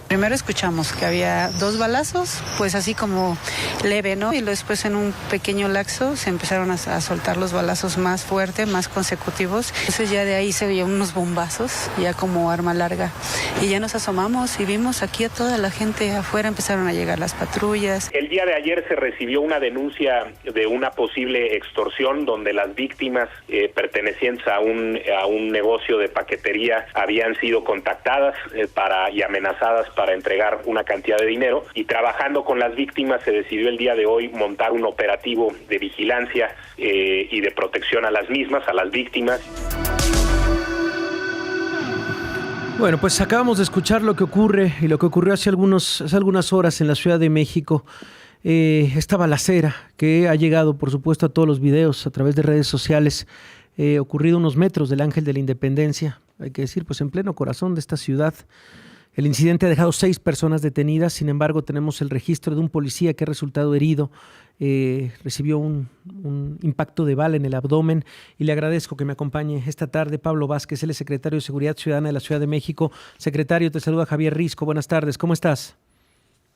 Primero escuchamos que había 2 balazos, pues así como leve, ¿no? Y después en un pequeño lapso se empezaron a soltar los balazos más fuertes, más consecutivos. Entonces ya de ahí se veían unos bombazos, ya como arma larga. Y ya nos asomamos y vimos aquí a toda la gente afuera, empezaron a llegar las patrullas. El día de ayer se recibió una denuncia de una posible extorsión donde las víctimas pertenecientes a un negocio de paquetería habían sido contactadas y amenazadas para entregar una cantidad de dinero, y trabajando con las víctimas se decidió el día de hoy montar un operativo de vigilancia y de protección a las mismas, a las víctimas. Bueno, pues acabamos de escuchar lo que ocurre y lo que ocurrió hace algunas horas en la Ciudad de México. Esta balacera que ha llegado, por supuesto, a todos los videos a través de redes sociales, ocurrido unos metros del Ángel de la Independencia, hay que decir, pues en pleno corazón de esta ciudad. El incidente ha dejado 6 personas detenidas, sin embargo tenemos el registro de un policía que ha resultado herido, recibió un impacto de bala en el abdomen, y le agradezco que me acompañe esta tarde Pablo Vázquez, él es secretario de Seguridad Ciudadana de la Ciudad de México. Secretario, te saluda Javier Risco, buenas tardes, ¿cómo estás?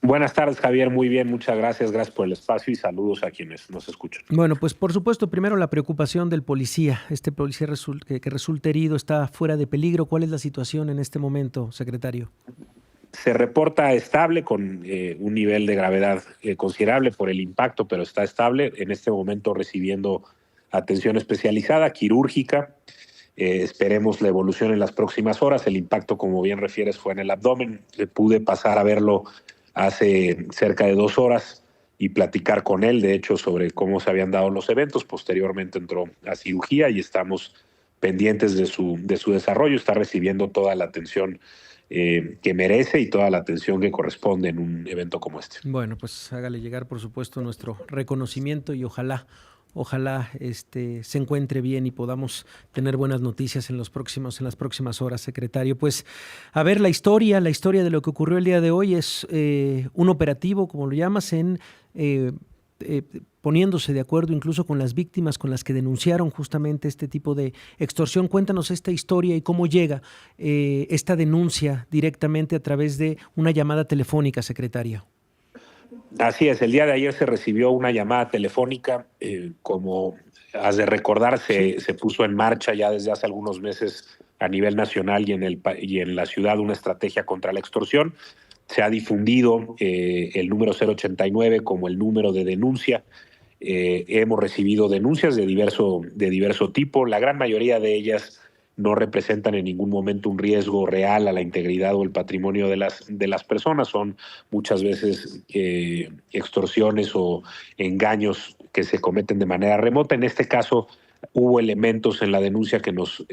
Buenas tardes, Javier. Muy bien, muchas gracias. Gracias por el espacio y saludos a quienes nos escuchan. Bueno, pues por supuesto, primero la preocupación del policía. Este policía que resulta herido, está fuera de peligro. ¿Cuál es la situación en este momento, secretario? Se reporta estable con un nivel de gravedad considerable por el impacto, pero está estable. En este momento recibiendo atención especializada, quirúrgica. Esperemos la evolución en las próximas horas. El impacto, como bien refieres, fue en el abdomen. Pude pasar a verlo hace cerca de 2 horas y platicar con él, de hecho, sobre cómo se habían dado los eventos. Posteriormente entró a cirugía y estamos pendientes de su desarrollo. Está recibiendo toda la atención que merece y toda la atención que corresponde en un evento como este. Bueno, pues hágale llegar, por supuesto, nuestro reconocimiento y ojalá se encuentre bien y podamos tener buenas noticias en las próximas horas, secretario. Pues a ver, la historia de lo que ocurrió el día de hoy es un operativo, como lo llamas, poniéndose de acuerdo incluso con las víctimas con las que denunciaron justamente este tipo de extorsión. Cuéntanos esta historia y cómo llega esta denuncia directamente a través de una llamada telefónica, secretario. Así es, el día de ayer se recibió una llamada telefónica, como has de recordar, se puso en marcha ya desde hace algunos meses a nivel nacional y en la ciudad una estrategia contra la extorsión. Se ha difundido el número 089 como el número de denuncia. Hemos recibido denuncias de diverso tipo, la gran mayoría de ellas no representan en ningún momento un riesgo real a la integridad o el patrimonio de las personas. Son muchas veces extorsiones o engaños que se cometen de manera remota. En este caso hubo elementos en la denuncia que nos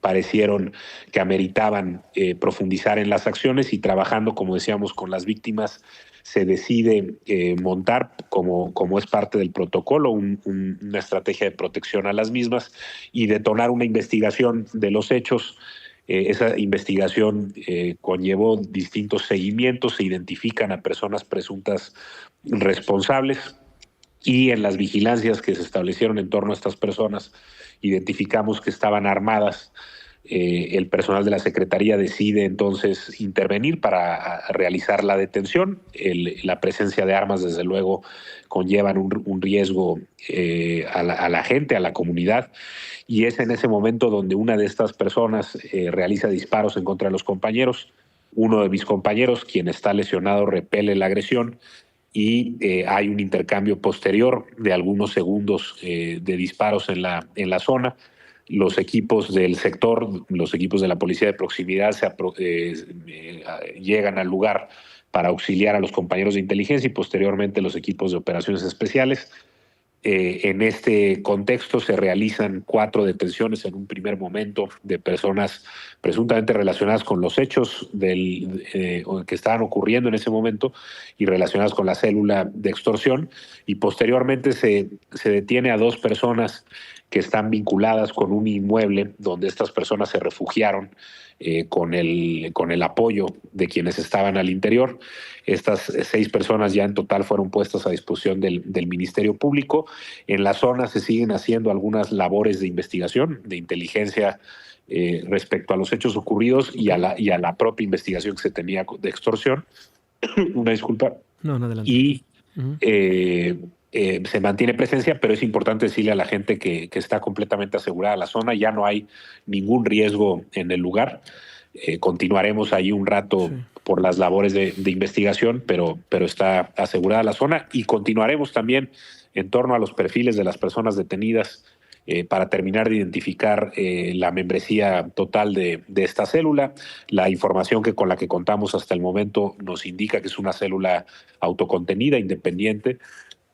parecieron que ameritaban profundizar en las acciones, y trabajando, como decíamos, con las víctimas, se decide montar, como es parte del protocolo, una estrategia de protección a las mismas y detonar una investigación de los hechos. Esa investigación conllevó distintos seguimientos, se identifican a personas presuntas responsables, y en las vigilancias que se establecieron en torno a estas personas identificamos que estaban armadas. El personal de la Secretaría decide entonces intervenir para realizar la detención. La presencia de armas, desde luego, conllevan un riesgo a la gente, a la comunidad, y es en ese momento donde una de estas personas realiza disparos en contra de los compañeros. Uno de mis compañeros, quien está lesionado, repele la agresión, y hay un intercambio posterior de algunos segundos de disparos en la zona. Los equipos del sector, los equipos de la policía de proximidad llegan al lugar para auxiliar a los compañeros de inteligencia, y posteriormente los equipos de operaciones especiales. En este contexto se realizan 4 detenciones en un primer momento de personas presuntamente relacionadas con los hechos que estaban ocurriendo en ese momento y relacionadas con la célula de extorsión, y posteriormente se detiene a 2 personas que están vinculadas con un inmueble donde estas personas se refugiaron con el apoyo de quienes estaban al interior. Estas 6 personas ya en total fueron puestas a disposición del Ministerio Público. En la zona se siguen haciendo algunas labores de investigación, de inteligencia respecto a los hechos ocurridos y a la propia investigación que se tenía de extorsión. Una disculpa. No, adelante. Y se mantiene presencia, pero es importante decirle a la gente que está completamente asegurada la zona, ya no hay ningún riesgo en el lugar. Continuaremos ahí un rato por las labores de investigación, pero está asegurada la zona, y continuaremos también en torno a los perfiles de las personas detenidas para terminar de identificar la membresía total de esta célula. La información con la que contamos hasta el momento nos indica que es una célula autocontenida, independiente,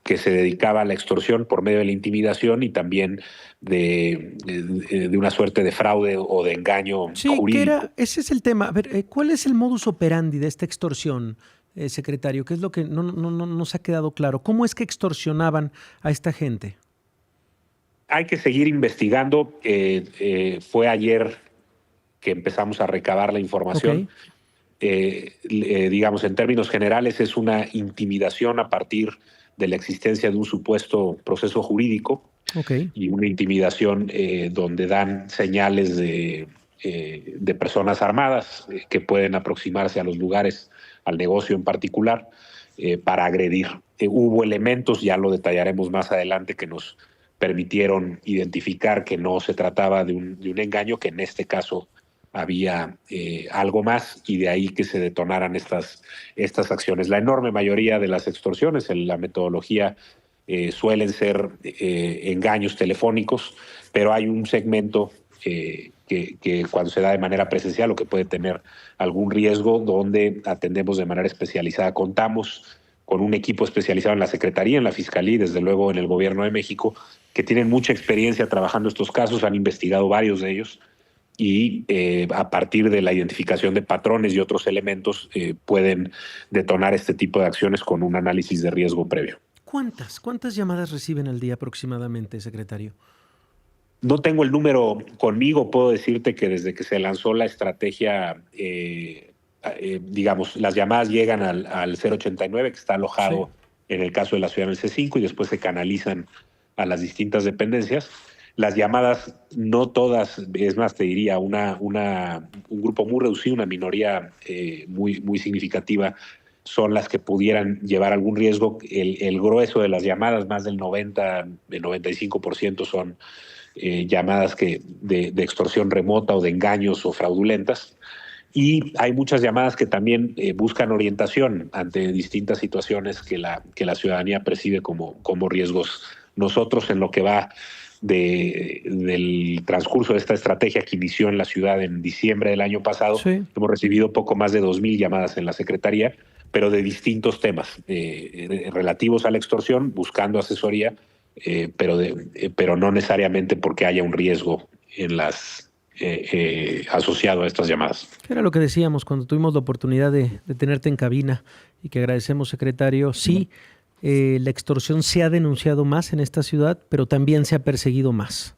que se dedicaba a la extorsión por medio de la intimidación y también de una suerte de fraude o de engaño jurídico. Ese es el tema. A ver, ¿cuál es el modus operandi de esta extorsión, secretario? ¿Qué es lo que no se ha quedado claro? ¿Cómo es que extorsionaban a esta gente? Hay que seguir investigando. Fue ayer que empezamos a recabar la información. Digamos, en términos generales, es una intimidación a partir de la existencia de un supuesto proceso jurídico y una intimidación donde dan señales de personas armadas que pueden aproximarse a los lugares, al negocio en particular, para agredir. Hubo elementos, ya lo detallaremos más adelante, que nos permitieron identificar que no se trataba de un engaño, que en este caso había algo más, y de ahí que se detonaran estas acciones. La enorme mayoría de las extorsiones en la metodología suelen ser engaños telefónicos, pero hay un segmento que cuando se da de manera presencial o que puede tener algún riesgo, donde atendemos de manera especializada. Contamos con un equipo especializado en la Secretaría, en la Fiscalía y desde luego en el Gobierno de México, que tienen mucha experiencia trabajando estos casos, han investigado varios de ellos, y a partir de la identificación de patrones y otros elementos pueden detonar este tipo de acciones con un análisis de riesgo previo. ¿Cuántas llamadas reciben al día aproximadamente, secretario? No tengo el número conmigo. Puedo decirte que desde que se lanzó la estrategia, digamos, las llamadas llegan al 089, que está alojado en el caso de la ciudad en el C5, y después se canalizan a las distintas dependencias. Las llamadas, no todas, es más, te diría, un grupo muy reducido, una minoría muy significativa, son las que pudieran llevar algún riesgo. El grueso de las llamadas, más del 95%, son llamadas de extorsión remota o de engaños o fraudulentas. Y hay muchas llamadas que también buscan orientación ante distintas situaciones que la ciudadanía percibe como riesgos. Nosotros, en lo que va del transcurso de esta estrategia que inició en la ciudad en diciembre del año pasado, hemos recibido poco más de 2,000 llamadas en la Secretaría, pero de distintos temas relativos a la extorsión, buscando asesoría, pero no necesariamente porque haya un riesgo en asociado a estas llamadas. Era lo que decíamos cuando tuvimos la oportunidad de tenerte en cabina, y que agradecemos, secretario. Sí, la extorsión se ha denunciado más en esta ciudad, pero también se ha perseguido más.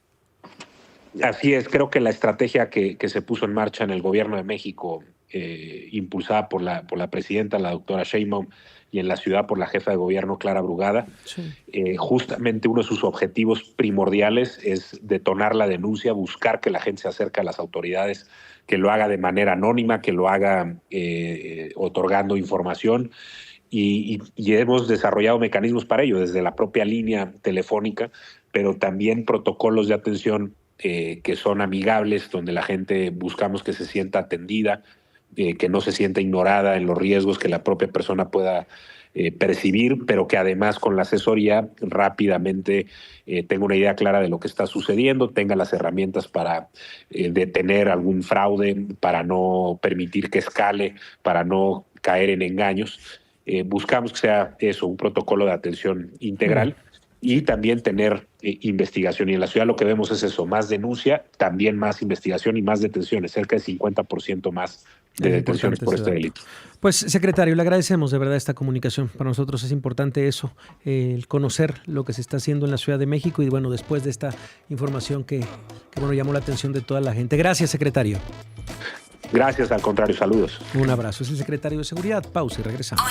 Así es. Creo que la estrategia que se puso en marcha en el Gobierno de México, impulsada por la presidenta, la doctora Sheinbaum, y en la ciudad por la jefa de gobierno, Clara Brugada, justamente uno de sus objetivos primordiales es detonar la denuncia, buscar que la gente se acerque a las autoridades, que lo haga de manera anónima, que lo haga otorgando información. Y hemos desarrollado mecanismos para ello, desde la propia línea telefónica, pero también protocolos de atención que son amigables, donde la gente buscamos que se sienta atendida, que no se sienta ignorada en los riesgos que la propia persona pueda percibir, pero que además con la asesoría rápidamente tenga una idea clara de lo que está sucediendo, tenga las herramientas para detener algún fraude, para no permitir que escale, para no caer en engaños. Buscamos que sea eso, un protocolo de atención integral, y también tener investigación. Y en la ciudad lo que vemos es eso, más denuncia, también más investigación y más detenciones, cerca del 50% más de detenciones por este delito. Pues, secretario, le agradecemos de verdad esta comunicación. Para nosotros es importante eso, el conocer lo que se está haciendo en la Ciudad de México, y bueno, después de esta información que llamó la atención de toda la gente. Gracias, secretario. Gracias, al contrario, saludos. Un abrazo. Es el secretario de Seguridad. Pausa y regresamos.